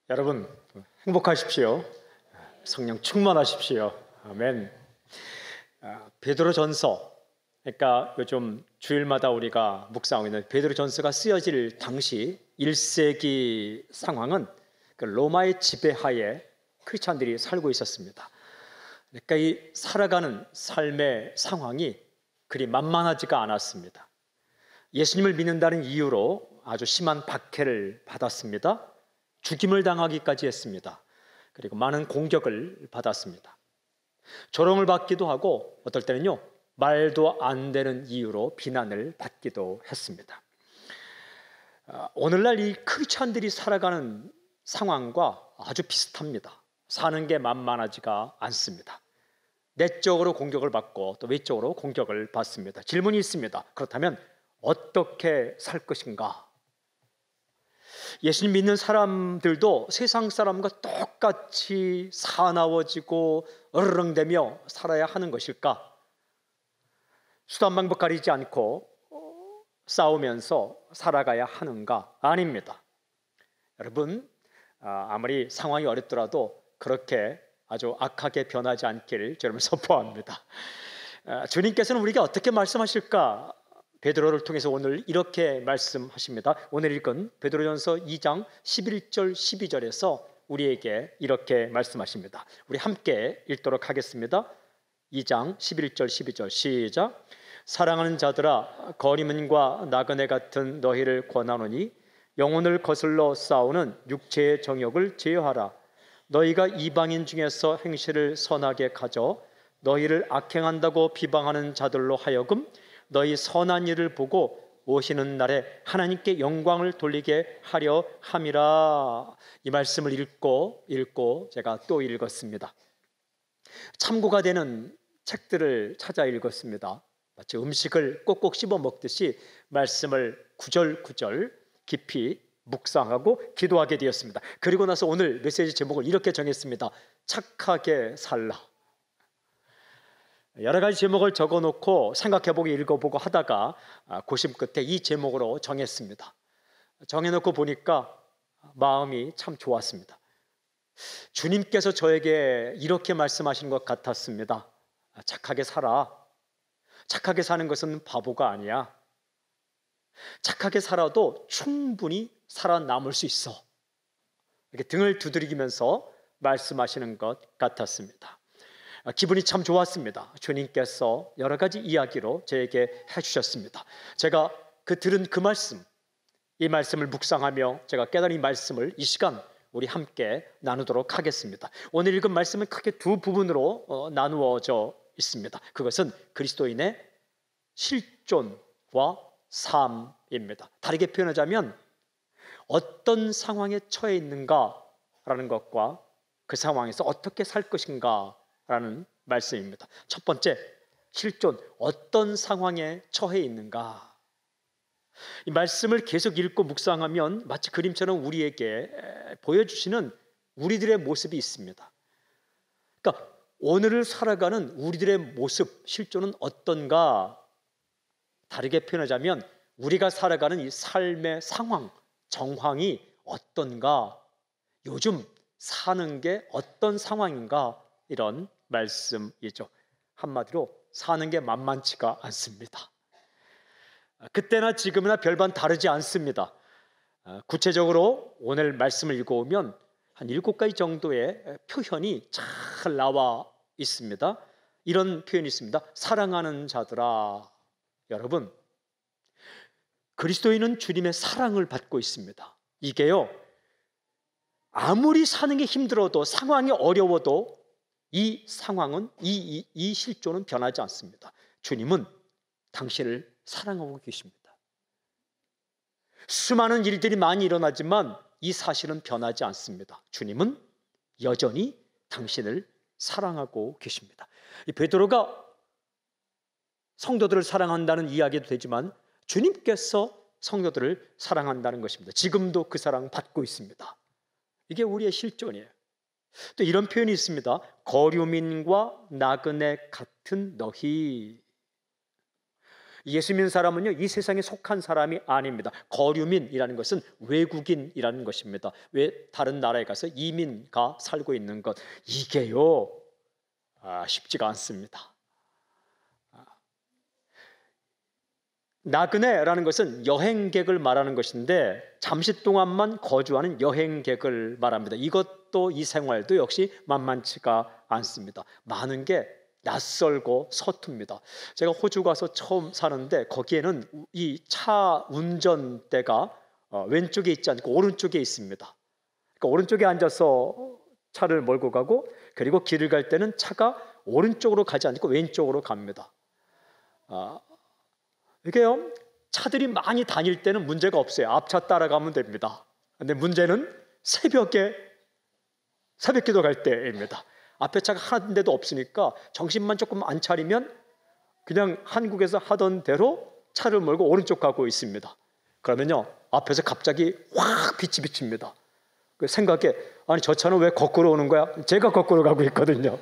여러분 행복하십시오. 성령 충만하십시오. 아멘. 베드로전서, 그러니까 요즘 주일마다 우리가 묵상하고 있는 베드로전서가 쓰여질 당시 1세기 상황은 그 로마의 지배하에 크리스찬들이 살고 있었습니다. 그러니까 이 살아가는 삶의 상황이 그리 만만하지가 않았습니다. 예수님을 믿는다는 이유로 아주 심한 박해를 받았습니다. 죽임을 당하기까지 했습니다. 그리고 많은 공격을 받았습니다. 조롱을 받기도 하고 어떨 때는요, 말도 안 되는 이유로 비난을 받기도 했습니다. 오늘날 이 크리스찬들이 살아가는 상황과 아주 비슷합니다. 사는 게 만만하지가 않습니다. 내적으로 공격을 받고 또 외적으로 공격을 받습니다. 질문이 있습니다. 그렇다면 어떻게 살 것인가? 예수님 믿는 사람들도 세상 사람과 똑같이 사나워지고 어르렁대며 살아야 하는 것일까? 수단 방법 가리지 않고 싸우면서 살아가야 하는가? 아닙니다. 여러분, 아무리 상황이 어렵더라도 그렇게 아주 악하게 변하지 않기를 저는 선포합니다. 주님께서는 우리에게 어떻게 말씀하실까? 베드로를 통해서 오늘 이렇게 말씀하십니다. 오늘 읽은 베드로전서 2장 11절 12절에서 우리에게 이렇게 말씀하십니다. 우리 함께 읽도록 하겠습니다. 2장 11절 12절 시작. 사랑하는 자들아, 거리문과 나그네 같은 너희를 권하노니 영혼을 거슬러 싸우는 육체의 정욕을 제어하라. 너희가 이방인 중에서 행실을 선하게 가져 너희를 악행한다고 비방하는 자들로 하여금 너희 선한 일을 보고 오시는 날에 하나님께 영광을 돌리게 하려 함이라. 이 말씀을 읽고 제가 또 읽었습니다. 참고가 되는 책들을 찾아 읽었습니다. 마치 음식을 꼭꼭 씹어 먹듯이 말씀을 구절구절 깊이 묵상하고 기도하게 되었습니다. 그리고 나서 오늘 메시지 제목을 이렇게 정했습니다. 착하게 살라. 여러 가지 제목을 적어놓고 생각해보고 읽어보고 하다가 고심 끝에 이 제목으로 정했습니다. 정해놓고 보니까 마음이 참 좋았습니다. 주님께서 저에게 이렇게 말씀하신 것 같았습니다. 착하게 살아. 착하게 사는 것은 바보가 아니야. 착하게 살아도 충분히 살아남을 수 있어. 이렇게 등을 두드리면서 말씀하시는 것 같았습니다. 기분이 참 좋았습니다. 주님께서 여러 가지 이야기로 저에게 해주셨습니다. 제가 들은 그 말씀, 이 말씀을 묵상하며 제가 깨달은 이 말씀을 이 시간 우리 함께 나누도록 하겠습니다. 오늘 읽은 말씀은 크게 두 부분으로 나누어져 있습니다. 그것은 그리스도인의 실존과 삶입니다. 다르게 표현하자면 어떤 상황에 처해 있는가라는 것과 그 상황에서 어떻게 살 것인가 라는 말씀입니다. 첫 번째, 실존, 어떤 상황에 처해 있는가. 이 말씀을 계속 읽고 묵상하면 마치 그림처럼 우리에게 보여주시는 우리들의 모습이 있습니다. 그러니까 오늘을 살아가는 우리들의 모습, 실존은 어떤가. 다르게 표현하자면 우리가 살아가는 이 삶의 상황, 정황이 어떤가. 요즘 사는 게 어떤 상황인가. 이런 말씀이죠. 한마디로 사는 게 만만치가 않습니다. 그때나 지금이나 별반 다르지 않습니다. 구체적으로 오늘 말씀을 읽어오면 한 7가지 정도의 표현이 잘 나와 있습니다. 이런 표현이 있습니다. 사랑하는 자들아. 여러분, 그리스도인은 주님의 사랑을 받고 있습니다. 이게요, 아무리 사는 게 힘들어도 상황이 어려워도 이 상황은 이 실존은 변하지 않습니다. 주님은 당신을 사랑하고 계십니다. 수많은 일들이 많이 일어나지만 이 사실은 변하지 않습니다. 주님은 여전히 당신을 사랑하고 계십니다. 이 베드로가 성도들을 사랑한다는 이야기도 되지만 주님께서 성도들을 사랑한다는 것입니다. 지금도 그 사랑 받고 있습니다. 이게 우리의 실존이에요. 또 이런 표현이 있습니다. 거류민과 나그네 같은 너희. 예수 믿는 사람은요, 이 세상에 속한 사람이 아닙니다. 거류민이라는 것은 외국인이라는 것입니다. 왜 다른 나라에 가서 이민가 살고 있는 것, 이게요 쉽지가 않습니다. 나그네라는 것은 여행객을 말하는 것인데 잠시 동안만 거주하는 여행객을 말합니다. 이것도 이 생활도 역시 만만치가 않습니다. 많은 게 낯설고 서툽니다. 제가 호주 가서 처음 사는데 거기에는 이 차 운전대가 왼쪽에 있지 않고 오른쪽에 있습니다. 그러니까 오른쪽에 앉아서 차를 몰고 가고, 그리고 길을 갈 때는 차가 오른쪽으로 가지 않고 왼쪽으로 갑니다. 이게요, 차들이 많이 다닐 때는 문제가 없어요. 앞차 따라가면 됩니다. 근데 문제는 새벽기도 갈 때입니다. 앞에 차가 하나인데도 없으니까 정신만 조금 안 차리면 그냥 한국에서 하던 대로 차를 몰고 오른쪽 가고 있습니다. 그러면요, 앞에서 갑자기 확 빛이 비칩니다. 그 생각에, 아니 저 차는 왜 거꾸로 오는 거야? 제가 거꾸로 가고 있거든요.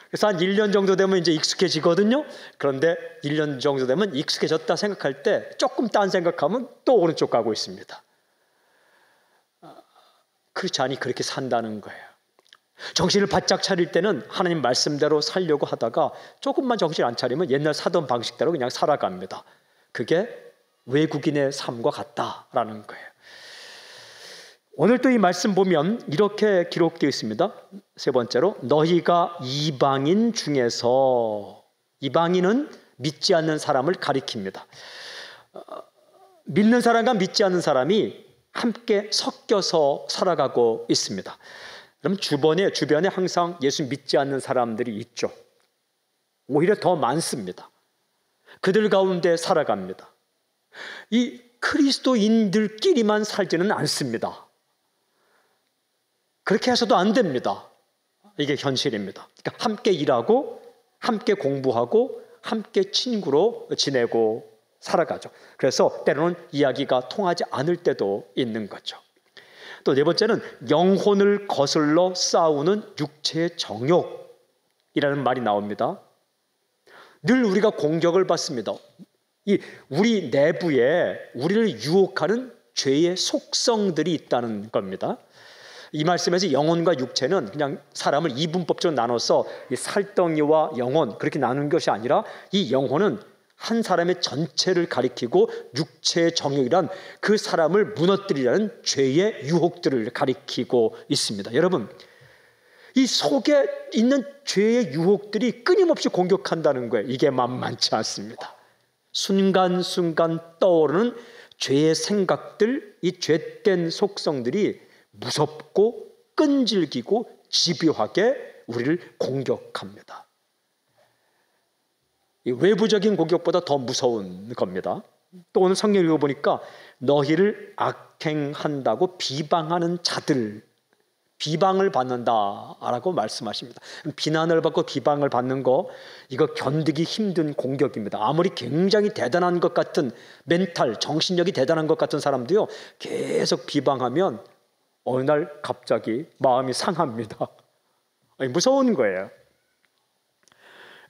그래서 한 1년 정도 되면 이제 익숙해지거든요. 그런데 1년 정도 되면 익숙해졌다 생각할 때 조금 딴 생각하면 또 오른쪽 가고 있습니다. 그렇지 않니 그렇게 산다는 거예요. 정신을 바짝 차릴 때는 하나님 말씀대로 살려고 하다가 조금만 정신 안 차리면 옛날 사던 방식대로 그냥 살아갑니다. 그게 외국인의 삶과 같다라는 거예요. 오늘 또 이 말씀 보면 이렇게 기록되어 있습니다. 세 번째로, 너희가 이방인 중에서, 이방인은 믿지 않는 사람을 가리킵니다. 믿는 사람과 믿지 않는 사람이 함께 섞여서 살아가고 있습니다. 그럼 주변에 항상 예수 믿지 않는 사람들이 있죠. 오히려 더 많습니다. 그들 가운데 살아갑니다. 이 그리스도인들끼리만 살지는 않습니다. 그렇게 해서도 안 됩니다. 이게 현실입니다. 그러니까 함께 일하고, 함께 공부하고, 함께 친구로 지내고 살아가죠. 그래서 때로는 이야기가 통하지 않을 때도 있는 거죠. 또 네 번째는 영혼을 거슬러 싸우는 육체의 정욕이라는 말이 나옵니다. 늘 우리가 공격을 받습니다. 우리 내부에 우리를 유혹하는 죄의 속성들이 있다는 겁니다. 이 말씀에서 영혼과 육체는 그냥 사람을 이분법적으로 나눠서 이 살덩이와 영혼 그렇게 나누는 것이 아니라, 이 영혼은 한 사람의 전체를 가리키고 육체의 정욕이란 그 사람을 무너뜨리라는 죄의 유혹들을 가리키고 있습니다. 여러분, 이 속에 있는 죄의 유혹들이 끊임없이 공격한다는 거예요. 이게 만만치 않습니다. 순간순간 떠오르는 죄의 생각들, 이 죄된 속성들이 무섭고 끈질기고 집요하게 우리를 공격합니다. 이 외부적인 공격보다 더 무서운 겁니다. 또 오늘 성경 읽어보니까 너희를 악행한다고 비방하는 자들, 비방을 받는다라고 말씀하십니다. 비난을 받고 비방을 받는 거, 이거 견디기 힘든 공격입니다. 아무리 굉장히 대단한 것 같은 멘탈, 정신력이 대단한 것 같은 사람도요, 계속 비방하면 어느 날 갑자기 마음이 상합니다. 무서운 거예요.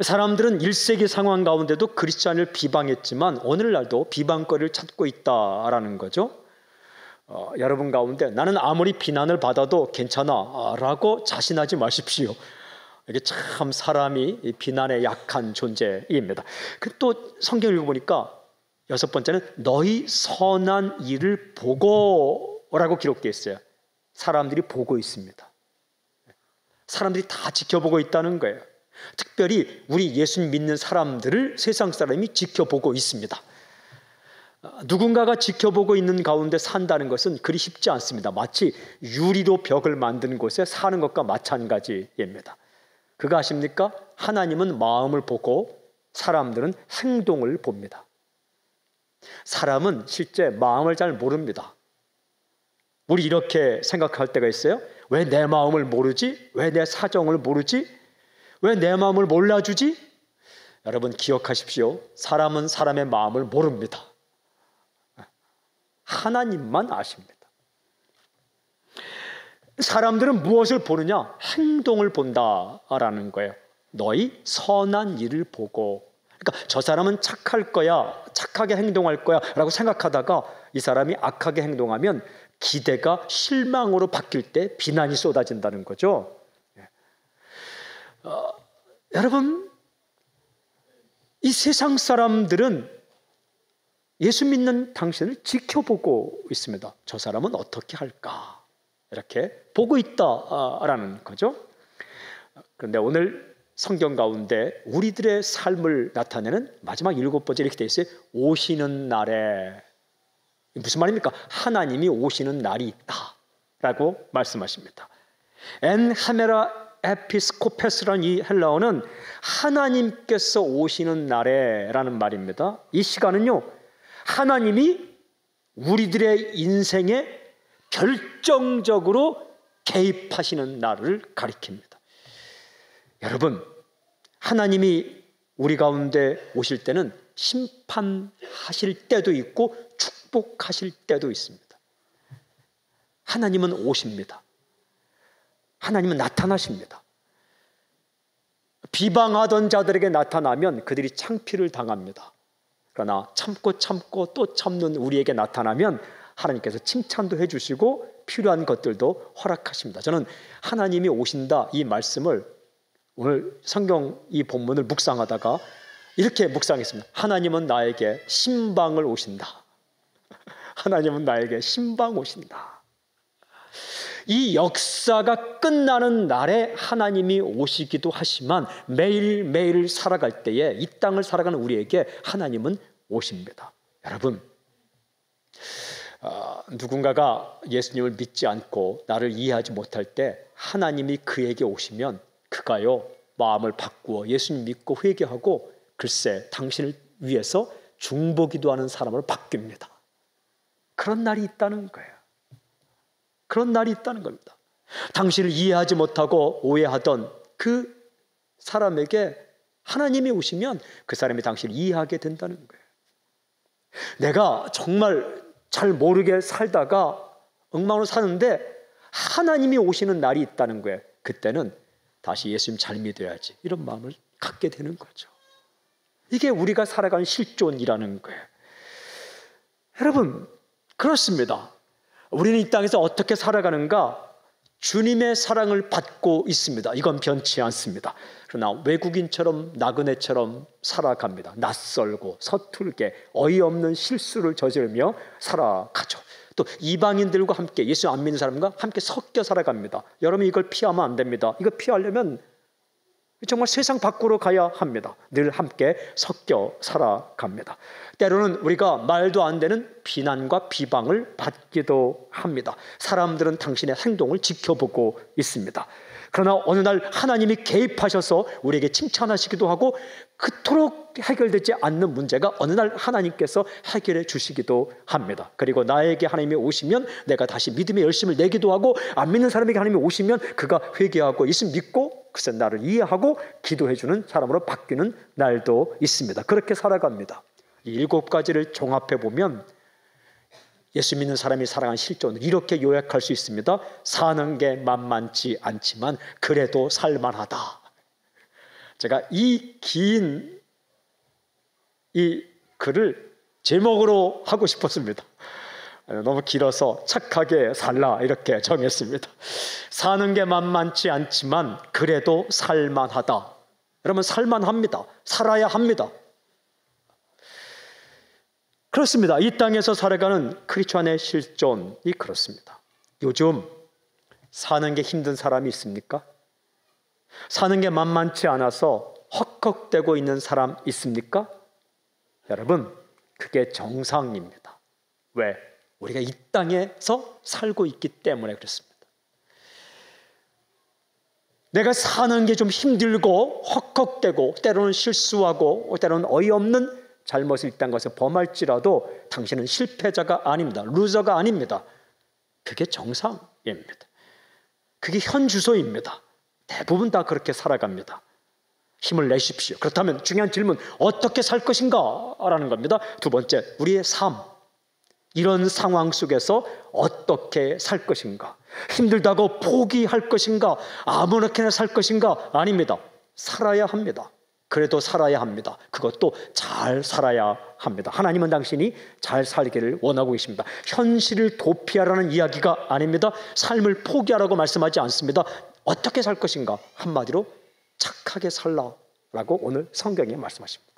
사람들은 1세기 상황 가운데도 크리스찬을 비방했지만 오늘날도 비방거리를 찾고 있다라는 거죠. 여러분 가운데 나는 아무리 비난을 받아도 괜찮아 라고 자신하지 마십시오. 이게 참 사람이 비난에 약한 존재입니다. 또 성경 읽어보니까 여섯 번째는 너희 선한 일을 보고라고 기록되어 있어요. 사람들이 보고 있습니다. 사람들이 다 지켜보고 있다는 거예요. 특별히 우리 예수 믿는 사람들을 세상 사람이 지켜보고 있습니다. 누군가가 지켜보고 있는 가운데 산다는 것은 그리 쉽지 않습니다. 마치 유리로 벽을 만든 곳에 사는 것과 마찬가지입니다. 그거 아십니까? 하나님은 마음을 보고 사람들은 행동을 봅니다. 사람은 실제 마음을 잘 모릅니다. 우리 이렇게 생각할 때가 있어요. 왜 내 마음을 모르지? 왜 내 사정을 모르지? 왜 내 마음을 몰라주지? 여러분 기억하십시오. 사람은 사람의 마음을 모릅니다. 하나님만 아십니다. 사람들은 무엇을 보느냐? 행동을 본다라는 거예요. 너희 선한 일을 보고. 그러니까 저 사람은 착할 거야, 착하게 행동할 거야 라고 생각하다가 이 사람이 악하게 행동하면 기대가 실망으로 바뀔 때 비난이 쏟아진다는 거죠. 여러분, 이 세상 사람들은 예수 믿는 당신을 지켜보고 있습니다. 저 사람은 어떻게 할까? 이렇게 보고 있다라는 거죠. 그런데 오늘 성경 가운데 우리들의 삶을 나타내는 마지막 7번째 이렇게 되어 있어요. 오시는 날에. 무슨 말입니까? 하나님이 오시는 날이 있다라고 말씀하십니다. 엔 하메라 에피스코페스라는 이 헬라어는 하나님께서 오시는 날에라는 말입니다. 이 시간은요, 하나님이 우리들의 인생에 결정적으로 개입하시는 날을 가리킵니다. 여러분, 하나님이 우리 가운데 오실 때는 심판하실 때도 있고 축복하실 때도 있습니다. 하나님은 오십니다. 하나님은 나타나십니다. 비방하던 자들에게 나타나면 그들이 창피를 당합니다. 그러나 참고 또 참는 우리에게 나타나면 하나님께서 칭찬도 해주시고 필요한 것들도 허락하십니다. 저는 하나님이 오신다 이 말씀을 오늘 성경 이 본문을 묵상하다가 이렇게 묵상했습니다. 하나님은 나에게 신방을 오신다. 하나님은 나에게 신방 오신다. 이 역사가 끝나는 날에 하나님이 오시기도 하지만 매일매일 살아갈 때에 이 땅을 살아가는 우리에게 하나님은 오십니다. 여러분, 누군가가 예수님을 믿지 않고 나를 이해하지 못할 때 하나님이 그에게 오시면 그가요 마음을 바꾸어 예수님 믿고 회개하고 글쎄 당신을 위해서 중보기도 하는 사람으로 바뀝니다. 그런 날이 있다는 거예요. 그런 날이 있다는 겁니다. 당신을 이해하지 못하고 오해하던 그 사람에게 하나님이 오시면 그 사람이 당신을 이해하게 된다는 거예요. 내가 정말 잘 모르게 살다가 엉망으로 사는데 하나님이 오시는 날이 있다는 거예요. 그때는 다시 예수님 잘 믿어야지 이런 마음을 갖게 되는 거죠. 이게 우리가 살아가는 실존이라는 거예요. 여러분, 그렇습니다. 우리는 이 땅에서 어떻게 살아가는가? 주님의 사랑을 받고 있습니다. 이건 변치 않습니다. 그러나 외국인처럼 나그네처럼 살아갑니다. 낯설고 서툴게 어이없는 실수를 저지르며 살아가죠. 또 이방인들과 함께 예수 안 믿는 사람과 함께 섞여 살아갑니다. 여러분, 이걸 피하면 안 됩니다. 이거 피하려면 정말 세상 밖으로 가야 합니다. 늘 함께 섞여 살아갑니다. 때로는 우리가 말도 안 되는 비난과 비방을 받기도 합니다. 사람들은 당신의 행동을 지켜보고 있습니다. 그러나 어느 날 하나님이 개입하셔서 우리에게 칭찬하시기도 하고 그토록 해결되지 않는 문제가 어느 날 하나님께서 해결해 주시기도 합니다. 그리고 나에게 하나님이 오시면 내가 다시 믿음의 열심을 내기도 하고 안 믿는 사람에게 하나님이 오시면 그가 회개하고 예수 믿고 글쎄 나를 이해하고 기도해 주는 사람으로 바뀌는 날도 있습니다. 그렇게 살아갑니다. 이 7가지를 종합해 보면 예수 믿는 사람이 살아가는 실존을 이렇게 요약할 수 있습니다. 사는 게 만만치 않지만 그래도 살만하다. 제가 이 긴 이 글을 제목으로 하고 싶었습니다. 너무 길어서 착하게 살라 이렇게 정했습니다. 사는 게 만만치 않지만 그래도 살만하다. 여러분, 살만합니다. 살아야 합니다. 그렇습니다. 이 땅에서 살아가는 크리스천의 실존이 그렇습니다. 요즘 사는 게 힘든 사람이 있습니까? 사는 게 만만치 않아서 헉헉대고 있는 사람 있습니까? 여러분, 그게 정상입니다. 왜? 우리가 이 땅에서 살고 있기 때문에 그렇습니다. 내가 사는 게 좀 힘들고 헉헉대고 때로는 실수하고 때로는 어이없는 잘못을 이 땅 가서 범할지라도 당신은 실패자가 아닙니다. 루저가 아닙니다. 그게 정상입니다. 그게 현 주소입니다. 대부분 다 그렇게 살아갑니다. 힘을 내십시오. 그렇다면 중요한 질문, 어떻게 살 것인가? 라는 겁니다. 두 번째, 우리의 삶. 이런 상황 속에서 어떻게 살 것인가? 힘들다고 포기할 것인가? 아무렇게나 살 것인가? 아닙니다. 살아야 합니다. 그래도 살아야 합니다. 그것도 잘 살아야 합니다. 하나님은 당신이 잘 살기를 원하고 계십니다. 현실을 도피하라는 이야기가 아닙니다. 삶을 포기하라고 말씀하지 않습니다. 어떻게 살 것인가? 한마디로 착하게 살라라고 오늘 성경에 말씀하십니다.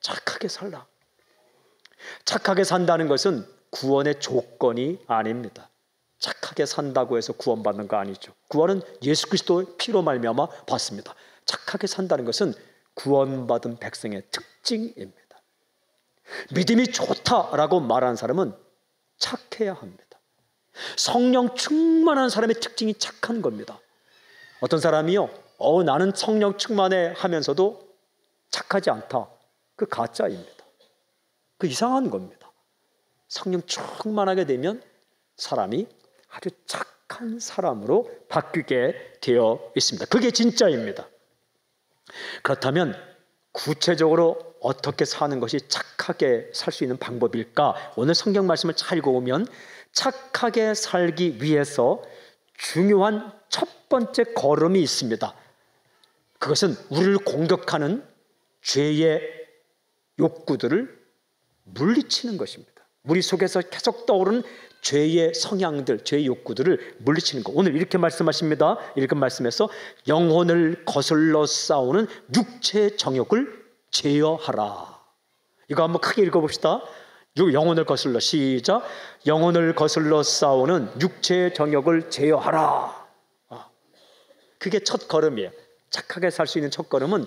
착하게 살라. 착하게 산다는 것은 구원의 조건이 아닙니다. 착하게 산다고 해서 구원받는 거 아니죠. 구원은 예수 그리스도의 피로 말미암아 받습니다. 착하게 산다는 것은 구원받은 백성의 특징입니다. 믿음이 좋다라고 말하는 사람은 착해야 합니다. 성령 충만한 사람의 특징이 착한 겁니다. 어떤 사람이요, 나는 성령 충만해 하면서도 착하지 않다. 그 가짜입니다. 그 이상한 겁니다. 성령 충만하게 되면 사람이 아주 착한 사람으로 바뀌게 되어 있습니다. 그게 진짜입니다. 그렇다면 구체적으로 어떻게 사는 것이 착하게 살 수 있는 방법일까? 오늘 성경 말씀을 잘 읽어보면 착하게 살기 위해서 중요한 첫 번째 걸음이 있습니다. 그것은 우리를 공격하는 죄의 욕구들을 물리치는 것입니다. 우리 속에서 계속 떠오르는 죄의 성향들, 죄의 욕구들을 물리치는 것. 오늘 이렇게 말씀하십니다. 읽은 말씀에서 영혼을 거슬러 싸우는 육체의 정욕을 제어하라. 이거 한번 크게 읽어봅시다. 영혼을 거슬러, 시작. 영혼을 거슬러 싸우는 육체의 정욕을 제어하라. 그게 첫 걸음이에요. 착하게 살 수 있는 첫 걸음은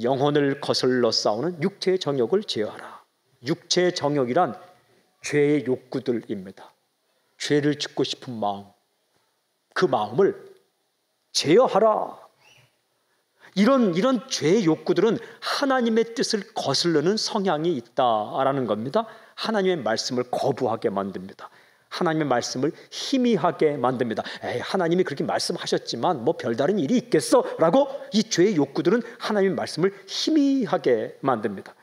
영혼을 거슬러 싸우는 육체의 정욕을 제어하라. 육체의 정욕이란 죄의 욕구들입니다. 죄를 짓고 싶은 마음, 그 마음을 제어하라. 이런 죄의 욕구들은 하나님의 뜻을 거스르는 성향이 있다라는 겁니다. 하나님의 말씀을 거부하게 만듭니다. 하나님의 말씀을 희미하게 만듭니다. 하나님이 그렇게 말씀하셨지만 뭐 별다른 일이 있겠어? 라고 이 죄의 욕구들은 하나님의 말씀을 희미하게 만듭니다.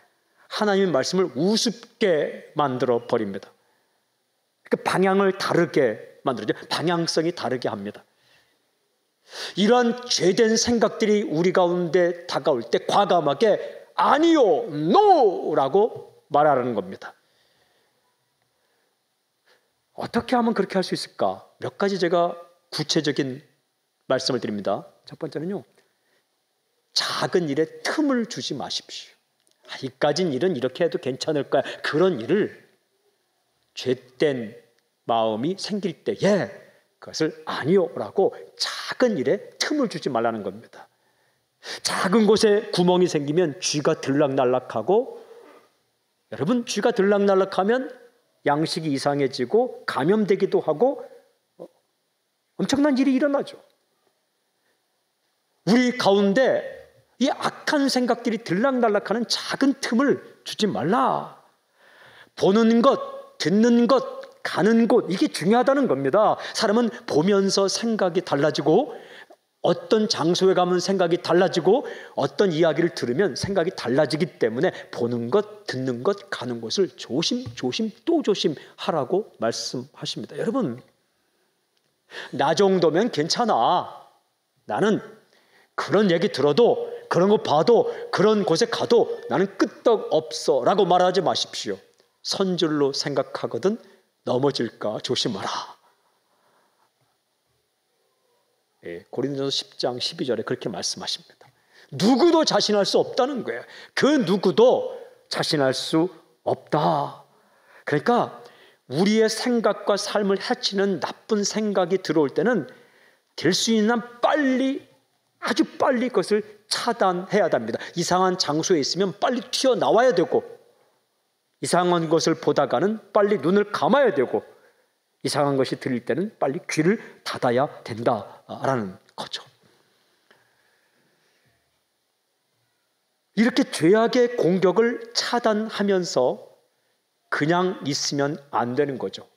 하나님의 말씀을 우습게 만들어 버립니다. 그 방향을 다르게 만들죠. 방향성이 다르게 합니다. 이러한 죄된 생각들이 우리 가운데 다가올 때 과감하게 아니요, 노라고 말하라는 겁니다. 어떻게 하면 그렇게 할 수 있을까? 몇 가지 제가 구체적인 말씀을 드립니다. 첫 번째는요, 작은 일에 틈을 주지 마십시오. 이까진 일은 이렇게 해도 괜찮을 거야. 그런 일을 죄된 마음이 생길 때에 그것을 아니요라고 작은 일에 틈을 주지 말라는 겁니다. 작은 곳에 구멍이 생기면 쥐가 들락날락하고, 여러분, 쥐가 들락날락하면 양식이 이상해지고 감염되기도 하고 엄청난 일이 일어나죠. 우리 가운데 이 악한 생각들이 들락날락하는 작은 틈을 주지 말라. 보는 것, 듣는 것, 가는 곳, 이게 중요하다는 겁니다. 사람은 보면서 생각이 달라지고, 어떤 장소에 가면 생각이 달라지고, 어떤 이야기를 들으면 생각이 달라지기 때문에 보는 것, 듣는 것, 가는 곳을 조심 또 조심하라고 말씀하십니다. 여러분, 나 정도면 괜찮아. 나는 그런 얘기 들어도, 그런 거 봐도, 그런 곳에 가도 나는 끄떡없어 라고 말하지 마십시오. 선줄로 생각하거든 넘어질까 조심하라. 고린도전서 10장 12절에 그렇게 말씀하십니다. 누구도 자신할 수 없다는 거예요. 그 누구도 자신할 수 없다. 그러니까 우리의 생각과 삶을 해치는 나쁜 생각이 들어올 때는 될 수 있는 한 빨리, 아주 빨리 그것을 차단해야 합니다. 이상한 장소에 있으면 빨리 튀어나와야 되고, 이상한 것을 보다가는 빨리 눈을 감아야 되고, 이상한 것이 들릴 때는 빨리 귀를 닫아야 된다라는 거죠. 이렇게 죄악의 공격을 차단하면서 그냥 있으면 안 되는 거죠.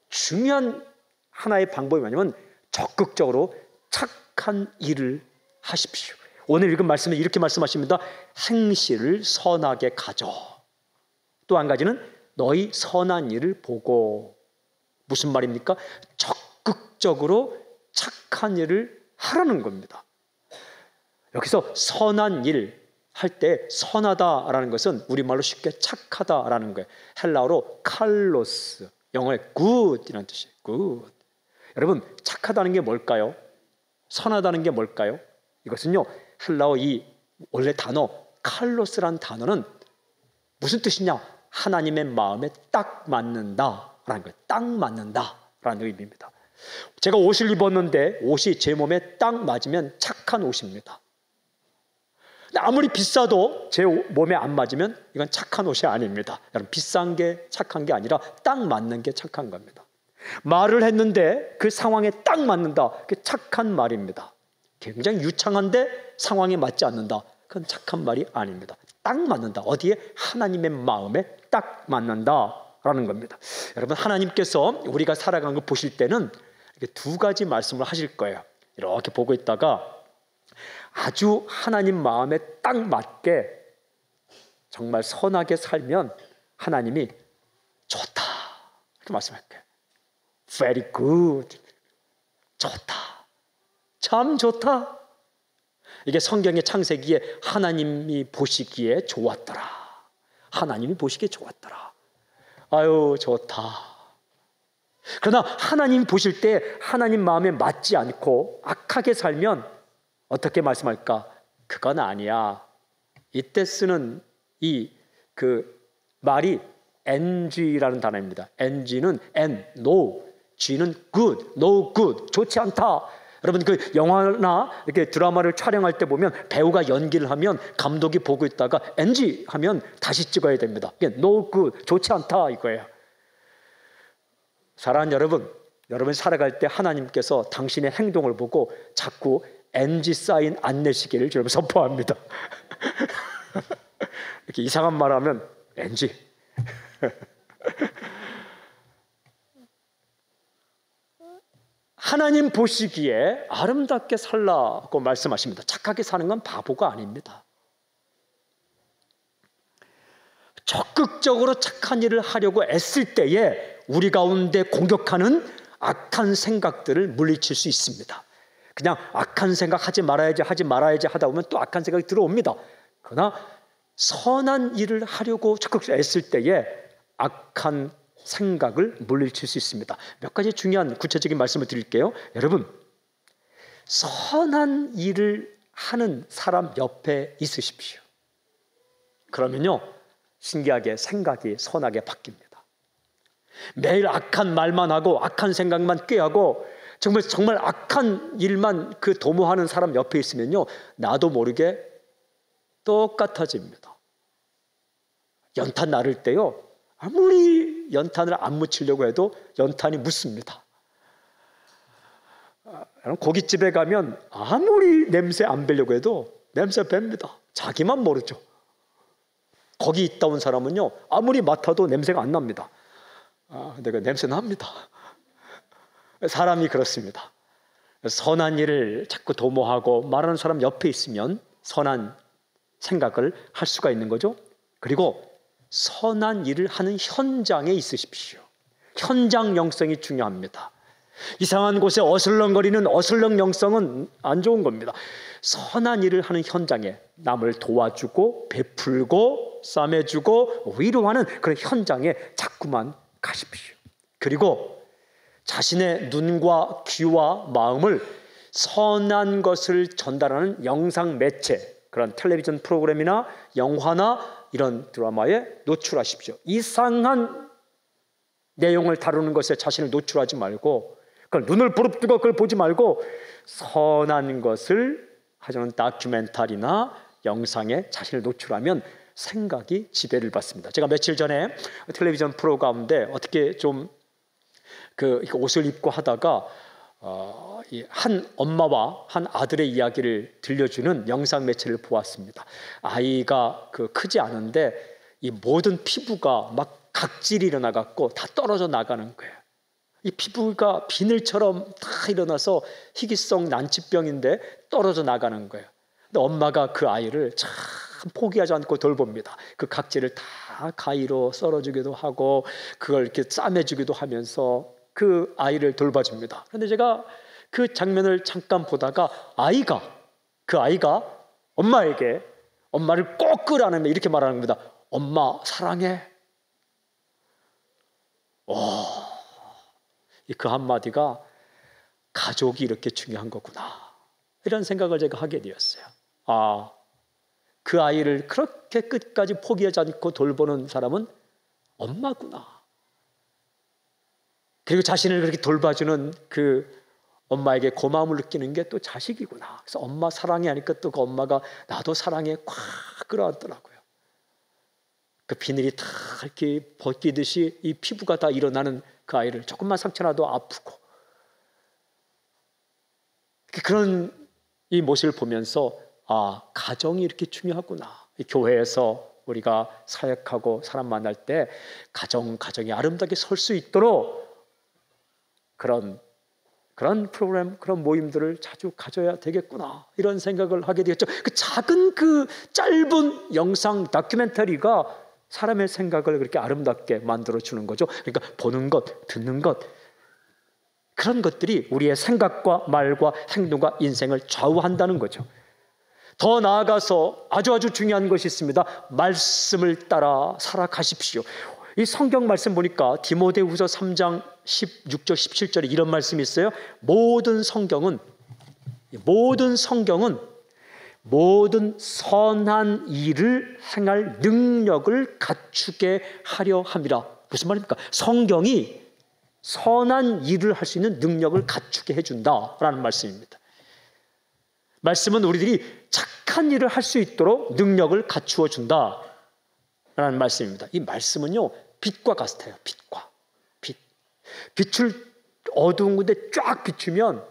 중요한 하나의 방법이 뭐냐면 적극적으로 착한 일을 하십시오. 오늘 읽은 말씀에 이렇게 말씀하십니다. 행실을 선하게 가져. 또 한 가지는 너희 선한 일을 보고. 무슨 말입니까? 적극적으로 착한 일을 하라는 겁니다. 여기서 선한 일 할 때 선하다라는 것은 우리말로 쉽게 착하다라는 거예요. 헬라어로 칼로스, 영어의 good이라는 뜻이에요. good. 여러분, 착하다는 게 뭘까요? 선하다는 게 뭘까요? 이것은요, 헬라어 이 원래 단어 칼로스라는 단어는 무슨 뜻이냐? 하나님의 마음에 딱 맞는다라는 거예요. 딱 맞는다라는 의미입니다. 제가 옷을 입었는데 옷이 제 몸에 딱 맞으면 착한 옷입니다. 아무리 비싸도 제 몸에 안 맞으면 이건 착한 옷이 아닙니다. 여러분, 비싼 게 착한 게 아니라 딱 맞는 게 착한 겁니다. 말을 했는데 그 상황에 딱 맞는다. 그게 착한 말입니다. 굉장히 유창한데 상황에 맞지 않는다. 그건 착한 말이 아닙니다. 딱 맞는다. 어디에? 하나님의 마음에 딱 맞는다라는 겁니다. 여러분, 하나님께서 우리가 살아가는 걸 보실 때는 이렇게 두 가지 말씀을 하실 거예요. 이렇게 보고 있다가 아주 하나님 마음에 딱 맞게 정말 선하게 살면 하나님이 좋다 이렇게 말씀할 거예요. Very good. 좋다. 참 좋다. 이게 성경의 창세기에 하나님이 보시기에 좋았더라. 하나님이 보시기에 좋았더라. 아유, 좋다. 그러나 하나님 보실 때 하나님 마음에 맞지 않고 악하게 살면 어떻게 말씀할까? 그건 아니야. 이때 쓰는 말이 ng라는 단어입니다. ng는 n, no, g는 good, no good, 좋지 않다. 여러분, 그 영화나 이렇게 드라마를 촬영할 때 보면 배우가 연기를 하면 감독이 보고 있다가 ng 하면 다시 찍어야 됩니다. no good, 좋지 않다 이거예요. 사랑하는 여러분, 여러분 살아갈 때 하나님께서 당신의 행동을 보고 자꾸 NG 사인 안 내시기를 여러분 선포합니다. 이렇게 이상한 말 하면 NG. 하나님 보시기에 아름답게 살라고 말씀하십니다. 착하게 사는 건 바보가 아닙니다. 적극적으로 착한 일을 하려고 애쓸 때에 우리 가운데 공격하는 악한 생각들을 물리칠 수 있습니다. 그냥 악한 생각 하지 말아야지 하다 보면 또 악한 생각이 들어옵니다. 그러나 선한 일을 하려고 적극적으로 애쓸 때에 악한 생각을 물리칠 수 있습니다. 몇 가지 중요한 구체적인 말씀을 드릴게요. 여러분, 선한 일을 하는 사람 옆에 있으십시오. 그러면요, 신기하게 생각이 선하게 바뀝니다. 매일 악한 말만 하고 악한 생각만 꾀하고 정말 악한 일만 도모하는 사람 옆에 있으면요, 나도 모르게 똑같아집니다. 연탄 나를 때요, 아무리 연탄을 안 묻히려고 해도 연탄이 묻습니다. 고깃집에 가면 아무리 냄새 안 배려고 해도 냄새 뺍니다. 자기만 모르죠. 거기 있다 온 사람은요, 아무리 맡아도 냄새가 안 납니다. 내가 냄새 납니다. 사람이 그렇습니다. 선한 일을 자꾸 도모하고 말하는 사람 옆에 있으면 선한 생각을 할 수가 있는 거죠. 그리고 선한 일을 하는 현장에 있으십시오. 현장 영성이 중요합니다. 이상한 곳에 어슬렁거리는 어슬렁 영성은 안 좋은 겁니다. 선한 일을 하는 현장에 남을 도와주고 베풀고 싸매주고 위로하는 그런 현장에 자꾸만 가십시오. 그리고 자신의 눈과 귀와 마음을 선한 것을 전달하는 영상 매체, 그런 텔레비전 프로그램이나 영화나 이런 드라마에 노출하십시오. 이상한 내용을 다루는 것에 자신을 노출하지 말고, 그걸 눈을 부릅뜨고 그걸 보지 말고 선한 것을 하자는 다큐멘터리나 영상에 자신을 노출하면 생각이 지배를 받습니다. 제가 며칠 전에 텔레비전 프로 가운데 어떻게 좀 옷을 입고 하다가 한 엄마와 한 아들의 이야기를 들려주는 영상 매체를 보았습니다. 아이가 크지 않은데 이 모든 피부가 막 각질이 일어나갖고 다 떨어져 나가는 거예요. 이 피부가 비늘처럼 다 일어나서 희귀성 난치병인데 떨어져 나가는 거예요. 근데 엄마가 그 아이를 참 포기하지 않고 돌봅니다. 그 각질을 다 가위로 썰어주기도 하고 그걸 이렇게 싸매주기도 하면서 그 아이를 돌봐줍니다. 그런데 제가 그 장면을 잠깐 보다가 그 아이가 엄마에게 엄마를 꼭 끌어안으며 이렇게 말하는 겁니다. 엄마 사랑해. 그 한마디가 가족이 이렇게 중요한 거구나, 이런 생각을 제가 하게 되었어요. 그 아이를 그렇게 끝까지 포기하지 않고 돌보는 사람은 엄마구나. 그리고 자신을 그렇게 돌봐주는 그 엄마에게 고마움을 느끼는 게 또 자식이구나. 그래서 엄마 사랑해 하니까 또 그 엄마가 나도 사랑해 꽉 끌어안더라고요. 그 비늘이 다 이렇게 벗기듯이 이 피부가 다 일어나는 그 아이를 조금만 상처나도 아프고, 그런 이 모습을 보면서 가정이 이렇게 중요하구나. 교회에서 우리가 사역하고 사람 만날 때 가정이 아름답게 설 수 있도록 그런 프로그램, 그런 모임들을 자주 가져야 되겠구나, 이런 생각을 하게 되었죠. 그 작은 그 짧은 영상 다큐멘터리가 사람의 생각을 그렇게 아름답게 만들어주는 거죠. 그러니까 보는 것, 듣는 것, 그런 것들이 우리의 생각과 말과 행동과 인생을 좌우한다는 거죠. 더 나아가서 아주 중요한 것이 있습니다. 말씀을 따라 살아가십시오. 이 성경 말씀 보니까 디모데후서 3장 16절 17절에 이런 말씀이 있어요. 모든 성경은 모든 선한 일을 행할 능력을 갖추게 하려 함이라. 무슨 말입니까? 성경이 선한 일을 할 수 있는 능력을 갖추게 해준다라는 말씀입니다. 말씀은 우리들이 착한 일을 할 수 있도록 능력을 갖추어 준다라는 말씀입니다. 이 말씀은요, 빛과 같아요. 빛을 어두운 곳에 쫙 비추면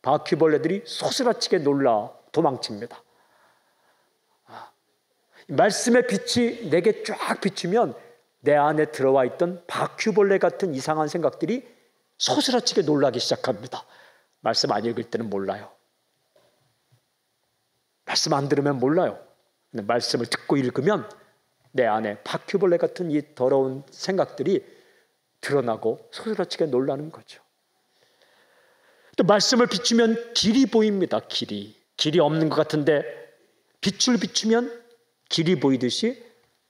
바퀴벌레들이 소스라치게 놀라 도망칩니다. 말씀의 빛이 내게 쫙 비추면 내 안에 들어와 있던 바퀴벌레 같은 이상한 생각들이 소스라치게 놀라기 시작합니다. 말씀 안 읽을 때는 몰라요. 말씀 안 들으면 몰라요. 근데 말씀을 듣고 읽으면 내 안에 바퀴벌레 같은 이 더러운 생각들이 드러나고 소스라치게 놀라는 거죠. 또 말씀을 비추면 길이 보입니다. 길이 없는 것 같은데 빛을 비추면 길이 보이듯이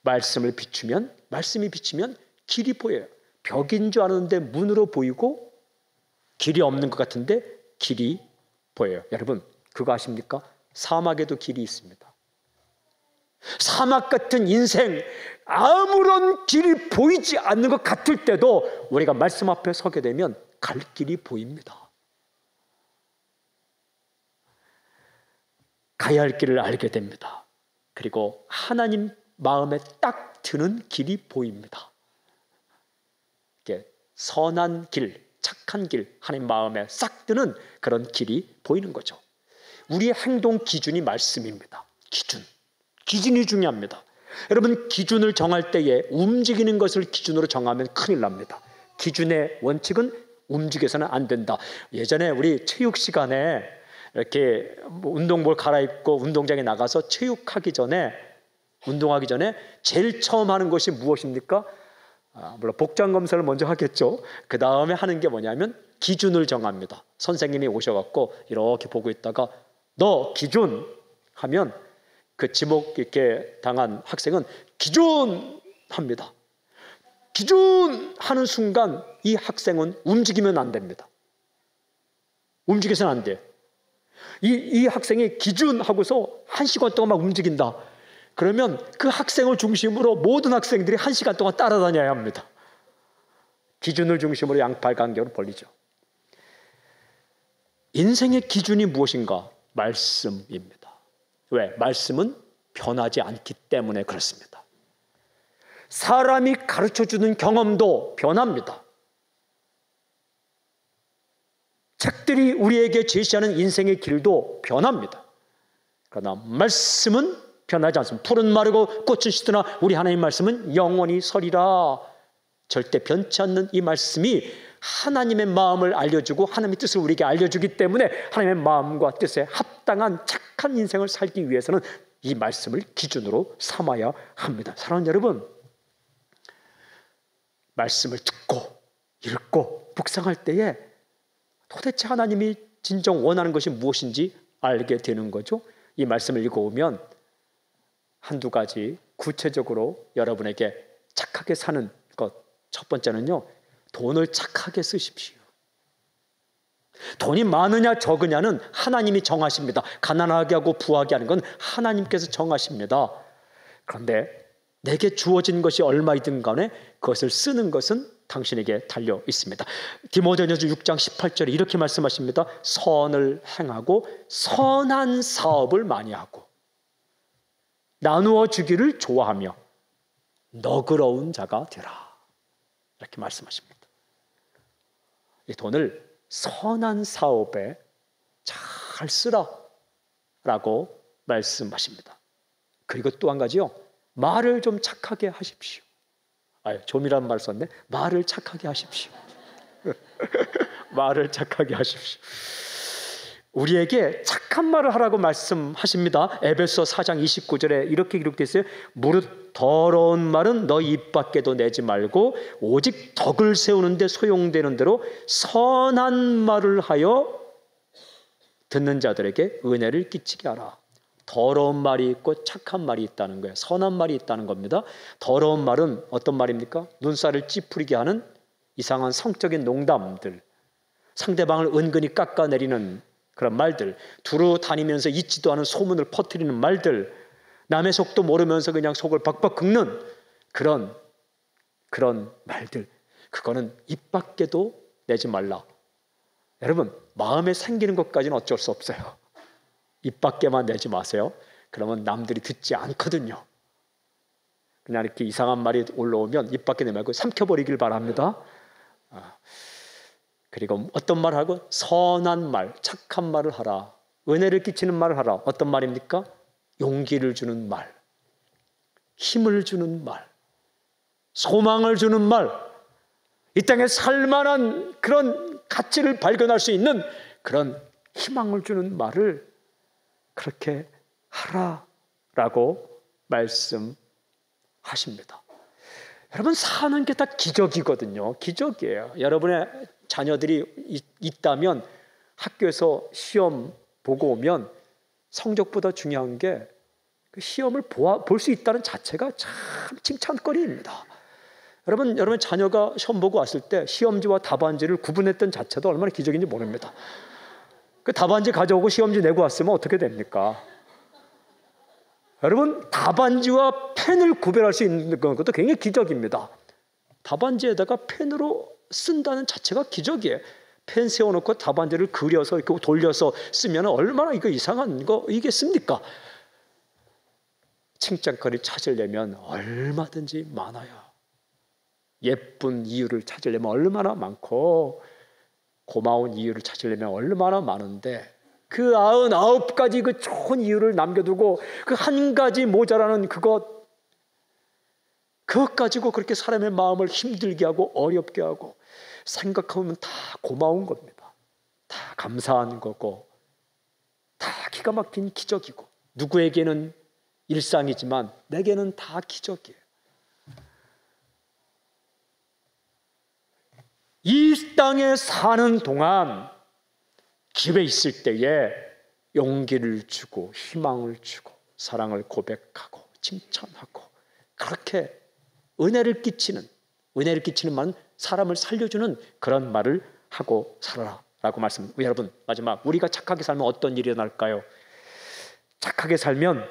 말씀이 비추면 길이 보여요. 벽인 줄 아는데 문으로 보이고, 길이 없는 것 같은데 길이 보여요. 여러분, 그거 아십니까? 사막에도 길이 있습니다. 사막 같은 인생, 아무런 길이 보이지 않는 것 같을 때도 우리가 말씀 앞에 서게 되면 갈 길이 보입니다. 가야 할 길을 알게 됩니다. 그리고 하나님 마음에 딱 드는 길이 보입니다. 이렇게 선한 길, 착한 길, 하나님 마음에 싹 드는 그런 길이 보이는 거죠. 우리의 행동 기준이 말씀입니다. 기준이 중요합니다. 여러분, 기준을 정할 때에 움직이는 것을 기준으로 정하면 큰일 납니다. 기준의 원칙은 움직여서는 안 된다. 예전에 우리 체육 시간에 이렇게 운동복 갈아입고 운동장에 나가서 운동하기 전에 제일 처음 하는 것이 무엇입니까? 물론 복장 검사를 먼저 하겠죠. 그 다음에 하는 게 뭐냐면 기준을 정합니다. 선생님이 오셔갖고 이렇게 보고 있다가 너 기준 하면 그 지목 이렇게 당한 학생은 기준 합니다. 기준 하는 순간 이 학생은 움직이면 안 됩니다. 움직여서는 안 돼. 이 학생이 기준 하고서 1시간 동안 막 움직인다. 그러면 그 학생을 중심으로 모든 학생들이 1시간 동안 따라다녀야 합니다. 기준을 중심으로 양팔 간격으로 벌리죠. 인생의 기준이 무엇인가? 말씀입니다. 왜? 말씀은 변하지 않기 때문에 그렇습니다. 사람이 가르쳐주는 경험도 변합니다. 책들이 우리에게 제시하는 인생의 길도 변합니다. 그러나 말씀은 변하지 않습니다. 풀은 마르고 꽃은 시드나 우리 하나님 말씀은 영원히 서리라. 절대 변치 않는 이 말씀이 하나님의 마음을 알려주고 하나님의 뜻을 우리에게 알려주기 때문에 하나님의 마음과 뜻에 합당한 착한 인생을 살기 위해서는 이 말씀을 기준으로 삼아야 합니다. 사랑하는 여러분, 말씀을 듣고 읽고 묵상할 때에 도대체 하나님이 진정 원하는 것이 무엇인지 알게 되는 거죠. 이 말씀을 읽어오면 한두 가지 구체적으로 여러분에게 착하게 사는 것, 첫 번째는요, 돈을 착하게 쓰십시오. 돈이 많으냐 적으냐는 하나님이 정하십니다. 가난하게 하고 부하게 하는 건 하나님께서 정하십니다. 그런데 내게 주어진 것이 얼마이든 간에 그것을 쓰는 것은 당신에게 달려 있습니다. 디모데전서 6장 18절에 이렇게 말씀하십니다. 선을 행하고 선한 사업을 많이 하고 나누어 주기를 좋아하며 너그러운 자가 되라. 이렇게 말씀하십니다. 이 돈을 선한 사업에 잘 쓰라라고 말씀하십니다. 그리고 또 한 가지요. 말을 좀 착하게 하십시오. 좀이란 말 썼네. 말을 착하게 하십시오. 말을 착하게 하십시오. 우리에게 착한 말을 하라고 말씀하십니다. 에베소 4장 29절에 이렇게 기록되어 있어요. 무릇 더러운 말은 너희 입 밖에도 내지 말고 오직 덕을 세우는 데 소용되는 대로 선한 말을 하여 듣는 자들에게 은혜를 끼치게 하라. 더러운 말이 있고 착한 말이 있다는 거예요. 선한 말이 있다는 겁니다. 더러운 말은 어떤 말입니까? 눈살을 찌푸리게 하는 이상한 성적인 농담들, 상대방을 은근히 깎아내리는 그런 말들, 두루 다니면서 있지도 않은 소문을 퍼뜨리는 말들, 남의 속도 모르면서 그냥 속을 박박 긁는 그런 말들, 그거는 입 밖에도 내지 말라. 여러분, 마음에 생기는 것까지는 어쩔 수 없어요. 입 밖에만 내지 마세요. 그러면 남들이 듣지 않거든요. 그냥 이렇게 이상한 말이 올라오면 입 밖에 내지 말고 삼켜버리길 바랍니다. 그리고 어떤 말을 하고 선한 말, 착한 말을 하라. 은혜를 끼치는 말을 하라. 어떤 말입니까? 용기를 주는 말, 힘을 주는 말, 소망을 주는 말, 이 땅에 살만한 그런 가치를 발견할 수 있는 그런 희망을 주는 말을 그렇게 하라라고 말씀하십니다. 여러분, 사는 게 다 기적이거든요. 기적이에요. 여러분의 자녀들이 있다면 학교에서 시험 보고 오면 성적보다 중요한 게 그 시험을 볼 수 있다는 자체가 참 칭찬거리입니다. 여러분 자녀가 시험 보고 왔을 때 시험지와 답안지를 구분했던 자체도 얼마나 기적인지 모릅니다. 그 답안지 가져오고 시험지 내고 왔으면 어떻게 됩니까? 여러분, 답안지와 펜을 구별할 수 있는 것도 굉장히 기적입니다. 답안지에다가 펜으로 쓴다는 자체가 기적이에요. 펜 세워놓고 답안지를 그려서 이렇게 돌려서 쓰면 얼마나 이거 이상한 거 이겠습니까? 칭찬거리 찾으려면 얼마든지 많아요. 예쁜 이유를 찾으려면 얼마나 많고 고마운 이유를 찾으려면 얼마나 많은데 그 99가지 그 좋은 이유를 남겨두고 그 한 가지 모자라는 그것 가지고 그렇게 사람의 마음을 힘들게 하고 어렵게 하고 생각하면 다 고마운 겁니다. 다 감사한 거고 다 기가 막힌 기적이고 누구에게는 일상이지만 내게는 다 기적이에요. 이 땅에 사는 동안 집에 있을 때에 용기를 주고 희망을 주고 사랑을 고백하고 칭찬하고 그렇게 은혜를 끼치는 말은 사람을 살려주는 그런 말을 하고 살아라라고 말씀. 여러분, 마지막 우리가 착하게 살면 어떤 일이 일어날까요? 착하게 살면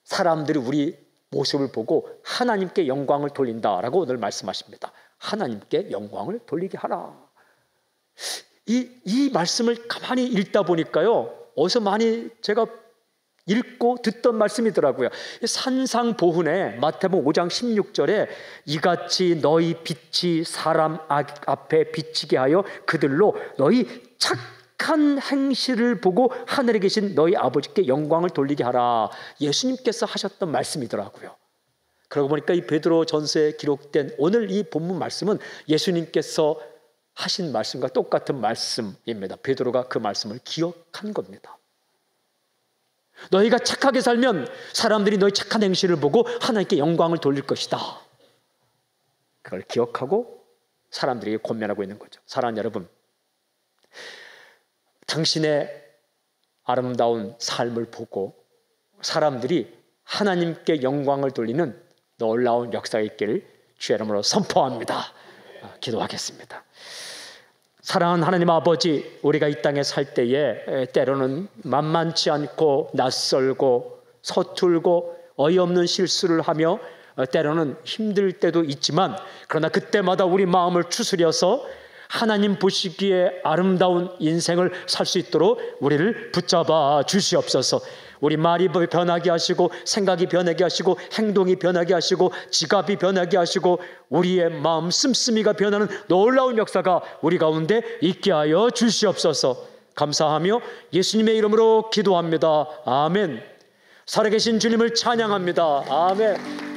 사람들이 우리 모습을 보고 하나님께 영광을 돌린다라고 오늘 말씀하십니다. 하나님께 영광을 돌리게 하라. 이 말씀을 가만히 읽다 보니까요, 어디서 많이 제가 읽고 듣던 말씀이더라고요. 산상보훈에 마태복음 5장 16절에 이같이 너희 빛이 사람 앞에 비치게 하여 그들로 너희 착한 행실을 보고 하늘에 계신 너희 아버지께 영광을 돌리게 하라. 예수님께서 하셨던 말씀이더라고요. 그러고 보니까 이 베드로 전서에 기록된 오늘 이 본문 말씀은 예수님께서 하신 말씀과 똑같은 말씀입니다. 베드로가 그 말씀을 기억한 겁니다. 너희가 착하게 살면 사람들이 너희 착한 행실을 보고 하나님께 영광을 돌릴 것이다. 그걸 기억하고 사람들에게 권면하고 있는 거죠. 사랑하는 여러분, 당신의 아름다운 삶을 보고 사람들이 하나님께 영광을 돌리는 놀라운 역사가 있기를 주의 이름으로 선포합니다. 기도하겠습니다. 사랑하는 하나님 아버지, 우리가 이 땅에 살 때에 때로는 만만치 않고 낯설고 서툴고 어이없는 실수를 하며 때로는 힘들 때도 있지만, 그러나 그때마다 우리 마음을 추스려서 하나님 보시기에 아름다운 인생을 살 수 있도록 우리를 붙잡아 주시옵소서. 우리 말이 변하게 하시고 생각이 변하게 하시고 행동이 변하게 하시고 지갑이 변하게 하시고 우리의 마음 씀씀이가 변하는 놀라운 역사가 우리 가운데 있게 하여 주시옵소서. 감사하며 예수님의 이름으로 기도합니다. 아멘. 살아계신 주님을 찬양합니다. 아멘.